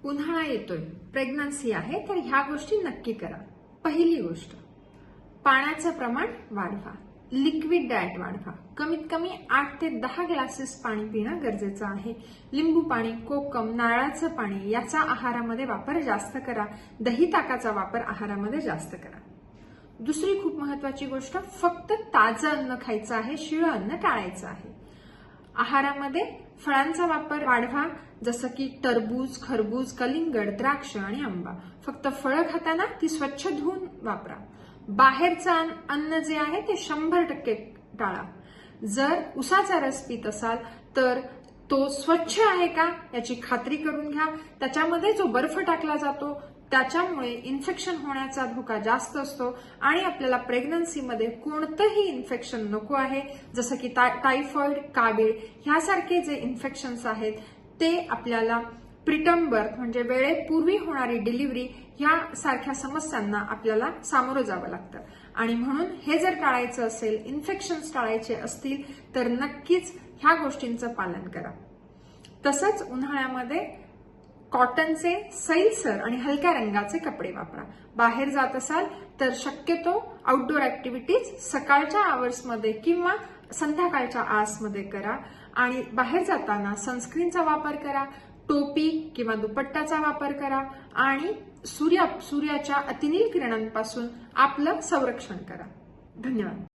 उन्हाळा येतोय, प्रेग्नन्सी आहे, तर ह्या गोष्टी नक्की करा. पहिली गोष्ट, पाण्याचं प्रमाण वाढवा. लिक्विड डाएट वाढवा. कमीत कमी 8 ते 10 ग्लासेस पाणी पिणं गरजेचं आहे. लिंबू पाणी, कोकम, नारळाचं पाणी याचा आहारामध्ये वापर जास्त करा. दही ताकाचा वापर आहारामध्ये जास्त करा. दुसरी खूप महत्वाची गोष्ट, फक्त ताजं अन्न खायचं आहे, शिळं अन्न टाळायचं आहे. आहारामध्ये फळांचा वापर वाढवा, जसं की टरबूज, खरबूज, कलिंगड, द्राक्ष आणि आंबा. फक्त फळं खाताना ती स्वच्छ धुवून वापरा. बाहेरचं अन्न जे आहे ते 100% टाळा. जर उसाचा रस पित असाल तर तो स्वच्छ आहे का याची खात्री करून घ्या. त्याच्यामध्ये जो बर्फ टाकला जातो त्याच्यामुळे इन्फेक्शन होण्याचा धोका जास्त असतो आणि आपल्याला प्रेग्नन्सीमध्ये कोणतंही इन्फेक्शन नको आहे, जसं की टायफॉइड, कावीळ ह्यासारखे जे इन्फेक्शन्स आहेत ते आपल्याला प्रीटर्म बर्थ म्हणजे वेळेपूर्वी होणारी डिलिव्हरी ह्या सारख्या समस्यांना आपल्याला सामोरं जावं लागतं. आणि म्हणून हे जर टाळायचं असेल, इन्फेक्शन्स टाळायचे असतील तर नक्कीच ह्या गोष्टींचं पालन करा. तसंच उन्हाळ्यामध्ये कॉटनचे, सैलसर आणि हलक्या रंगाचे कपडे वापरा. बाहेर जात असाल तर शक्यतो आउटडोर ऍक्टिव्हिटीज सकाळच्या आवर्समध्ये किंवा संध्याकाळच्या आवर्समध्ये करा. आणि बाहेर जाताना सनस्क्रीनचा वापर करा, टोपी किंवा दुपट्टाचा वापर करा आणि सूर्याच्या अतिनील किरणांपासून आपलं संरक्षण करा. धन्यवाद.